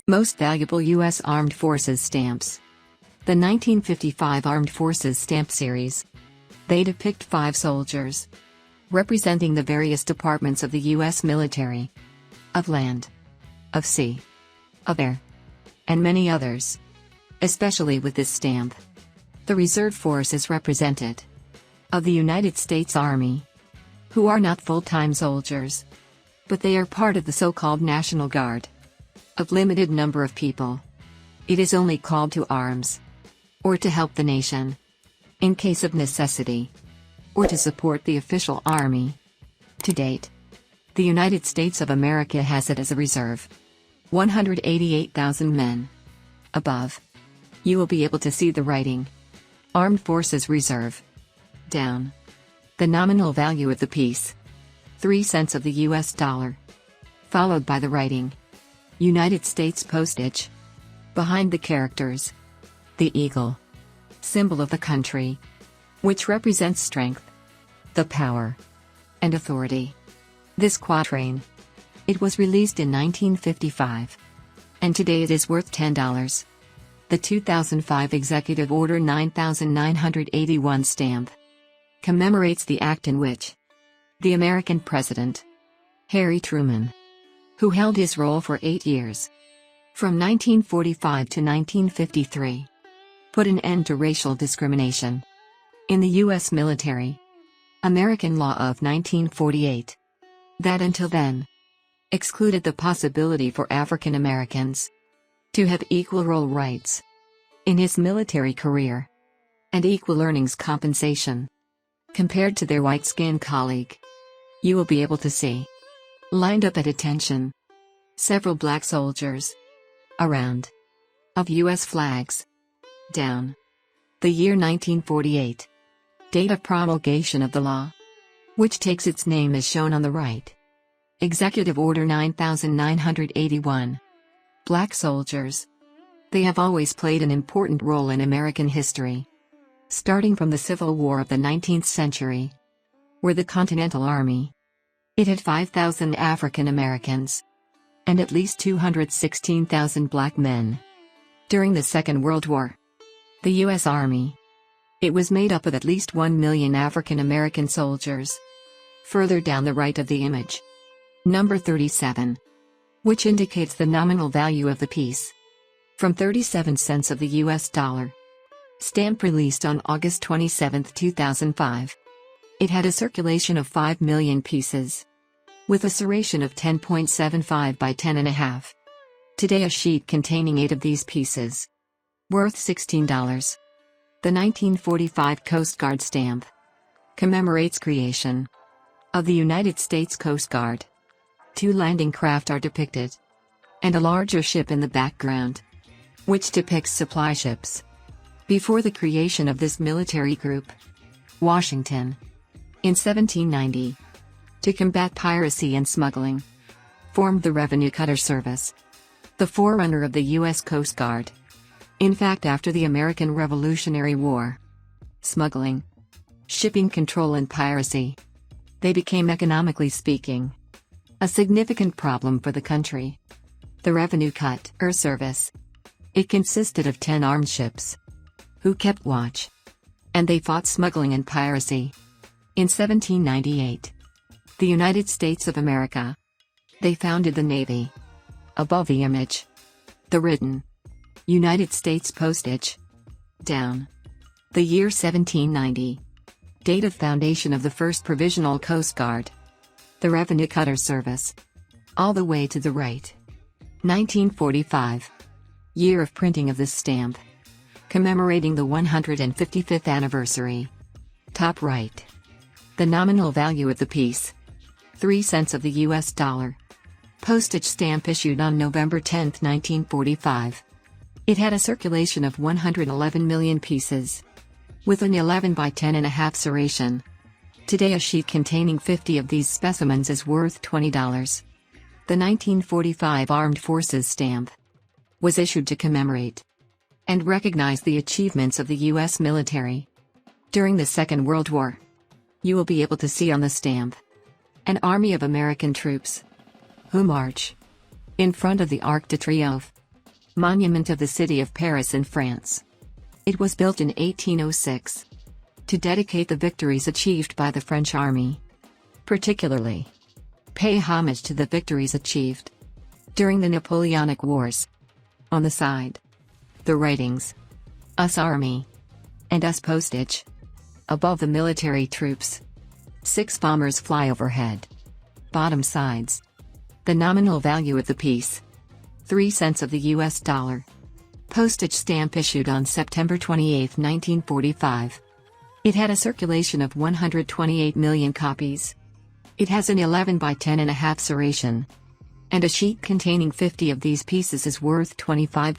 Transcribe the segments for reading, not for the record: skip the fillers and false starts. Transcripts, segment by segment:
Most valuable U.S. Armed Forces stamps. The 1955 Armed Forces Stamp Series. They depict 5 soldiers representing the various departments of the U.S. military, of land, of sea, of air, and many others. Especially with this stamp, the reserve force is represented, of the United States Army, who are not full-time soldiers, but they are part of the so-called National Guard, of limited number of people. It is only called to arms, or to help the nation, in case of necessity, or to support the official army. To date, the United States of America has it as a reserve. 188,000 men. Above, you will be able to see the writing, Armed Forces Reserve. Down, the nominal value of the piece, 3 cents of the US dollar. Followed by the writing, United States postage. Behind the characters, the eagle, symbol of the country, which represents strength, the power, and authority. This quatrain, it was released in 1955, and today it is worth $10. The 2005 Executive Order 9981 stamp commemorates the act in which the American President, Harry Truman, who held his role for 8 years, from 1945 to 1953, put an end to racial discrimination in the U.S. military. American law of 1948, that until then excluded the possibility for African Americans to have equal role rights in his military career and equal earnings compensation compared to their white-skinned colleague. You will be able to see, lined up at attention, several black soldiers around, of U.S. flags. Down, the year 1948. Date of promulgation of the law, which takes its name as shown on the right. Executive Order 9981. Black soldiers. They have always played an important role in American history, starting from the Civil War of the 19th century, where the Continental Army, it had 5,000 African Americans, and at least 216,000 black men. During the Second World War, the U.S. Army, it was made up of at least 1 million African American soldiers. Further down the right of the image, number 37, which indicates the nominal value of the piece, from 37 cents of the US dollar. Stamp released on August 27, 2005. It had a circulation of 5 million pieces, with a serration of 10.75 by 10.5. Today a sheet containing 8 of these pieces, worth $16. The 1945 Coast Guard stamp commemorates creation of the United States Coast Guard. 2 landing craft are depicted, and a larger ship in the background, which depicts supply ships. Before the creation of this military group, Washington, in 1790, to combat piracy and smuggling, formed the Revenue Cutter Service, the forerunner of the U.S. Coast Guard. In fact, after the American Revolutionary War, smuggling, shipping control and piracy, they became, economically speaking, a significant problem for the country. The Revenue Cutter Service, it consisted of 10 armed ships, who kept watch, and they fought smuggling and piracy. In 1798, the United States of America, they founded the Navy. Above the image, the written United States postage. Down, the year 1790. Date of foundation of the first Provisional Coast Guard, the Revenue Cutter Service. All the way to the right, 1945. Year of printing of this stamp, commemorating the 155th anniversary. Top right, the nominal value of the piece, 3 cents of the US dollar. Postage stamp issued on November 10, 1945. It had a circulation of 111 million pieces, with an 11 by 10.5 serration. Today a sheet containing 50 of these specimens is worth $20. The 1945 Armed Forces stamp was issued to commemorate and recognize the achievements of the U.S. military during the Second World War. You will be able to see on the stamp an army of American troops who march in front of the Arc de Triomphe, Monument of the City of Paris in France. It was built in 1806 to dedicate the victories achieved by the French army. Particularly, pay homage to the victories achieved during the Napoleonic Wars. On the side, the writings, US Army, and US Postage. Above the military troops, 6 bombers fly overhead. Bottom sides, the nominal value of the piece, 3 cents of the US dollar. Postage stamp issued on September 28, 1945. It had a circulation of 128 million copies. It has an 11 by 10.5 serration. And a sheet containing 50 of these pieces is worth $25.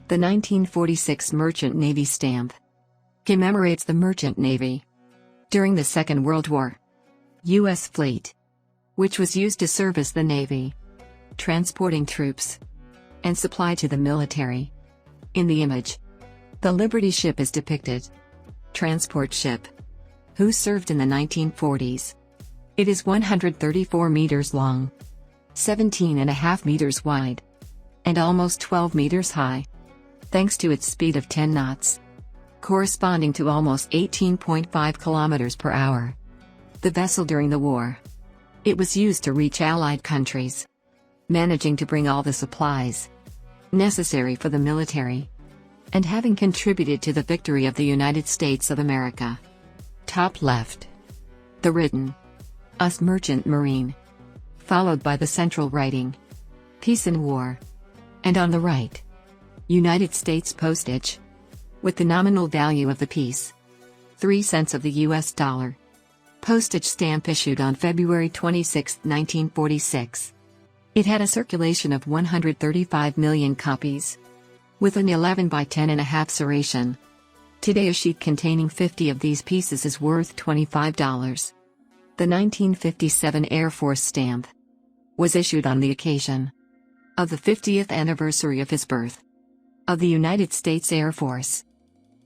The 1946 Merchant Navy stamp commemorates the Merchant Navy during the Second World War. U.S. fleet, which was used to service the Navy, transporting troops and supply to the military. In the image, the Liberty ship is depicted. Transport ship, who served in the 1940s. It is 134 meters long, 17.5 meters wide, and almost 12 meters high, thanks to its speed of 10 knots, corresponding to almost 18.5 kilometers per hour. The vessel during the war. It was used to reach Allied countries, managing to bring all the supplies necessary for the military, and having contributed to the victory of the United States of America. Top left, the written US Merchant Marine, followed by the central writing Peace and War, and on the right, United States Postage, with the nominal value of the piece, 3 cents of the US dollar. Postage stamp issued on February 26, 1946. It had a circulation of 135 million copies, with an 11 by 10.5 serration. Today a sheet containing 50 of these pieces is worth $25. The 1957 Air Force stamp was issued on the occasion of the 50th anniversary of his birth of the United States Air Force,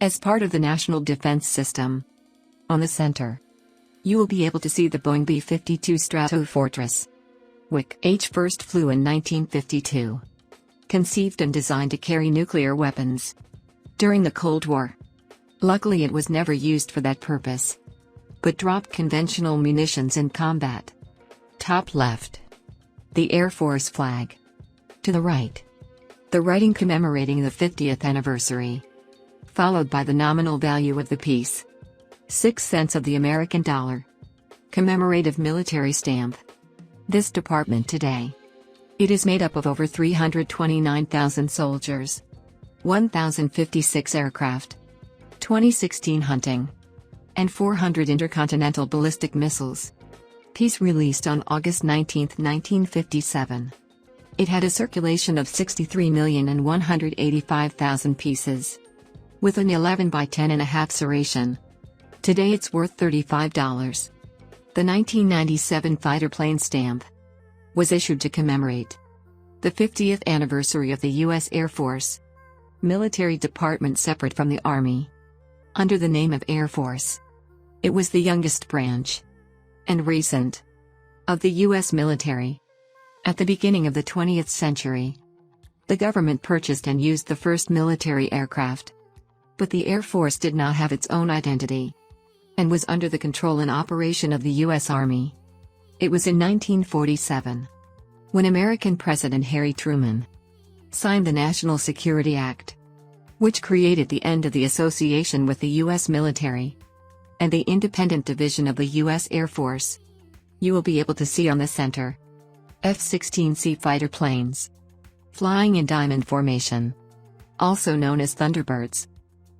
as part of the National Defense System. On the center, you will be able to see the Boeing B-52 Stratofortress, which first flew in 1952. Conceived and designed to carry nuclear weapons during the Cold War. Luckily it was never used for that purpose, but dropped conventional munitions in combat. Top left, the Air Force flag. To the right, the writing commemorating the 50th anniversary, followed by the nominal value of the piece, 6 cents of the American dollar. Commemorative military stamp. This department today, it is made up of over 329,000 soldiers, 1,056 aircraft, 2016 hunting, and 400 intercontinental ballistic missiles. Piece released on August 19, 1957. It had a circulation of 63,185,000 pieces, with an 11 by 10.5 serration. Today it's worth $35. The 1997 fighter plane stamp was issued to commemorate the 50th anniversary of the U.S. Air Force military department separate from the Army, under the name of Air Force. It was the youngest branch and recent of the U.S. military. At the beginning of the 20th century, the government purchased and used the first military aircraft. But the Air Force did not have its own identity, and was under the control and operation of the U.S. Army. It was in 1947, when American President Harry Truman signed the National Security Act, which created the end of the association with the U.S. military, and the independent division of the U.S. Air Force. You will be able to see on the center F-16C fighter planes, flying in diamond formation, also known as Thunderbirds.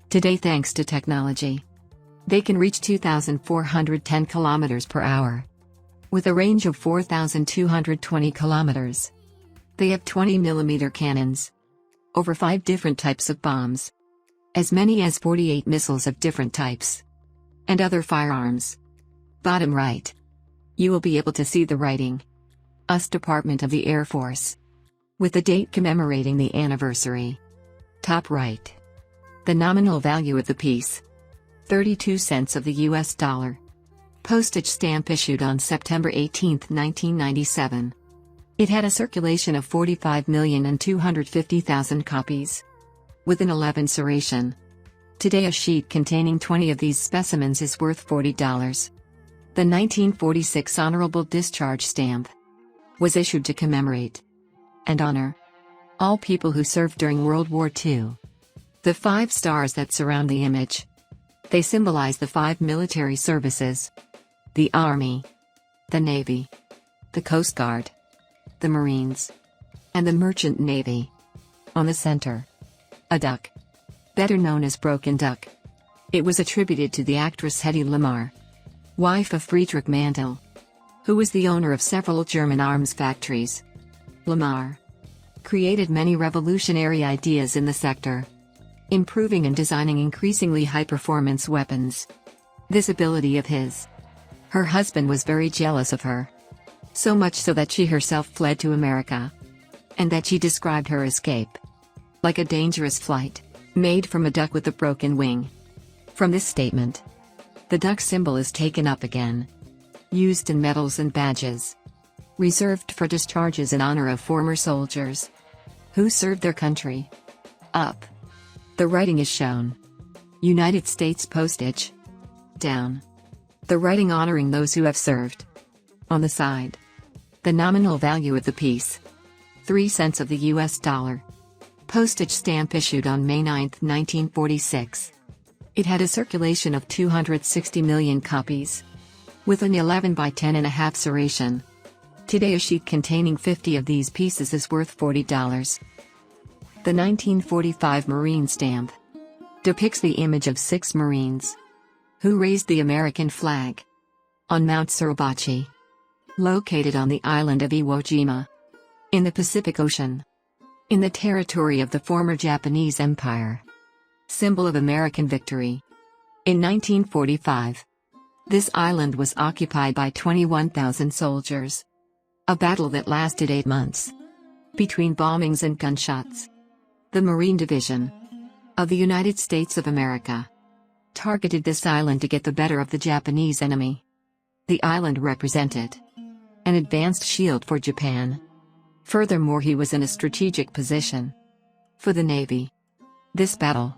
Today, thanks to technology, they can reach 2,410 kilometers per hour, with a range of 4,220 kilometers. They have 20mm cannons, over 5 different types of bombs, as many as 48 missiles of different types, and other firearms. Bottom right, you will be able to see the writing US Department of the Air Force, with the date commemorating the anniversary. Top right, the nominal value of the piece, 32 cents of the US dollar. Postage stamp issued on September 18, 1997. It had a circulation of 45,250,000 copies. With an 11 serration. Today a sheet containing 20 of these specimens is worth $40. The 1946 Honorable Discharge stamp was issued to commemorate and honor all people who served during World War II. The 5 stars that surround the image. They symbolize the 5 military services: the Army, the Navy, the Coast Guard, the Marines, and the Merchant Navy. On the center, a duck, better known as Broken Duck. It was attributed to the actress Hedy Lamarr, wife of Friedrich Mantel, who was the owner of several German arms factories. Lamarr created many revolutionary ideas in the sector, improving and designing increasingly high-performance weapons. This ability of his, her husband was very jealous of her. So much so that she herself fled to America. And that she described her escape like a dangerous flight, made from a duck with a broken wing. From this statement, the duck symbol is taken up again. Used in medals and badges. Reserved for discharges in honor of former soldiers who served their country. Up. The writing is shown. United States postage. Down. The writing honoring those who have served. On the side, the nominal value of the piece. 3 cents of the US dollar. Postage stamp issued on May 9, 1946. It had a circulation of 260 million copies. With an 11 by 10.5 serration. Today a sheet containing 50 of these pieces is worth $40. The 1945 Marine stamp depicts the image of 6 Marines who raised the American flag on Mount Suribachi, located on the island of Iwo Jima, in the Pacific Ocean, in the territory of the former Japanese Empire. Symbol of American victory. In 1945, this island was occupied by 21,000 soldiers. A battle that lasted 8 months. Between bombings and gunshots. The Marine Division of the United States of America targeted this island to get the better of the Japanese enemy. The island represented an advanced shield for Japan. Furthermore, he was in a strategic position for the Navy. This battle,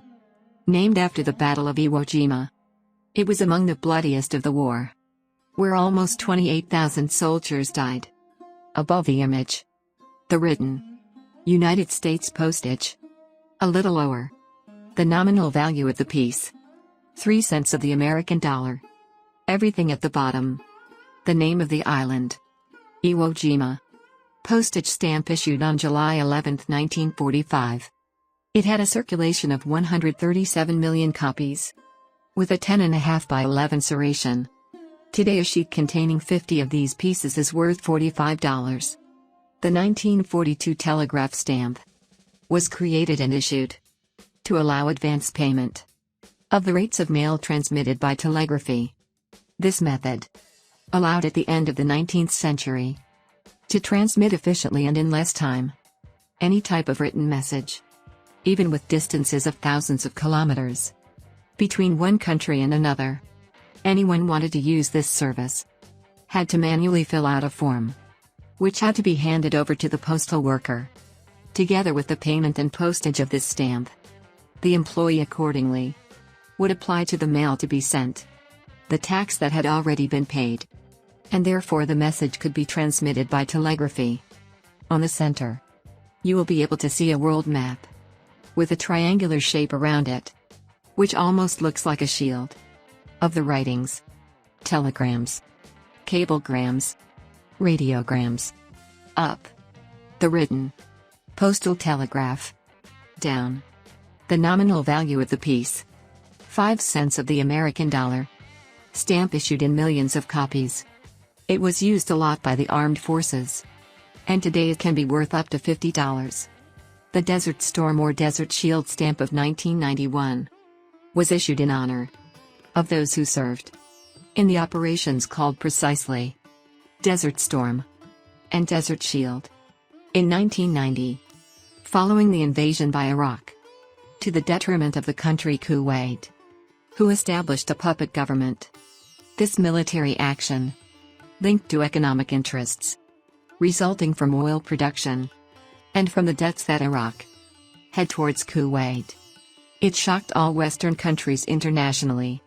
named after the Battle of Iwo Jima, it was among the bloodiest of the war, where almost 28,000 soldiers died. Above the image, the written United States postage. A little lower, the nominal value of the piece. 3 cents of the American dollar. Everything at the bottom. The name of the island. Iwo Jima. Postage stamp issued on July 11, 1945. It had a circulation of 137 million copies. With a 10.5 by 11 serration. Today a sheet containing 50 of these pieces is worth $45. The 1942 Telegraph stamp was created and issued to allow advance payment of the rates of mail transmitted by telegraphy. This method allowed at the end of the 19th century to transmit efficiently and in less time any type of written message, even with distances of thousands of kilometers between one country and another. Anyone wanted to use this service had to manually fill out a form, which had to be handed over to the postal worker, together with the payment and postage of this stamp. The employee accordingly would apply to the mail to be sent the tax that had already been paid, and therefore the message could be transmitted by telegraphy. On the center, you will be able to see a world map with a triangular shape around it, which almost looks like a shield. Of the writings, telegrams, cablegrams, radiograms. Up. The written postal telegraph. Down. The nominal value of the piece. 5 cents of the American dollar. Stamp issued in millions of copies. It was used a lot by the armed forces. And today it can be worth up to $50. The Desert Storm or Desert Shield stamp of 1991 was issued in honor of those who served in the operations called precisely Desert Storm and Desert Shield. In 1990, following the invasion by Iraq, to the detriment of the country Kuwait, who established a puppet government, this military action, linked to economic interests, resulting from oil production and from the debts that Iraq had towards Kuwait. It shocked all Western countries internationally,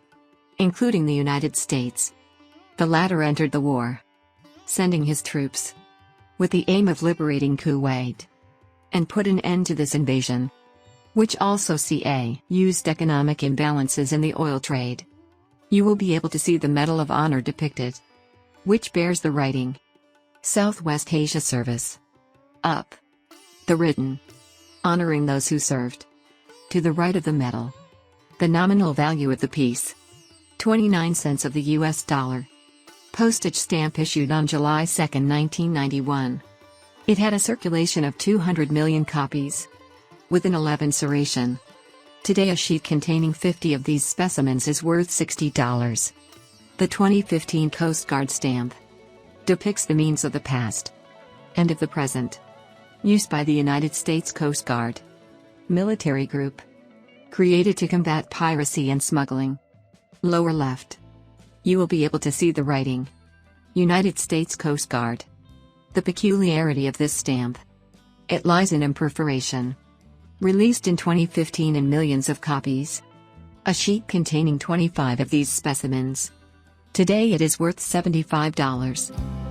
including the United States. The latter entered the war, sending his troops with the aim of liberating Kuwait and put an end to this invasion, which also used economic imbalances in the oil trade. You will be able to see the Medal of Honor depicted, which bears the writing Southwest Asia Service up the written honoring those who served. To the right of the medal, the nominal value of the piece, 29 cents of the US dollar. Postage stamp issued on July 2, 1991. It had a circulation of 200 million copies, with an 11 serration. Today a sheet containing 50 of these specimens is worth $60. The 2015 Coast Guard stamp depicts the means of the past and of the present, used by the United States Coast Guard military group, created to combat piracy and smuggling. Lower left, you will be able to see the writing United States Coast Guard. The peculiarity of this stamp, it lies in imperforation. Released in 2015 in millions of copies. A sheet containing 25 of these specimens. Today it is worth $75.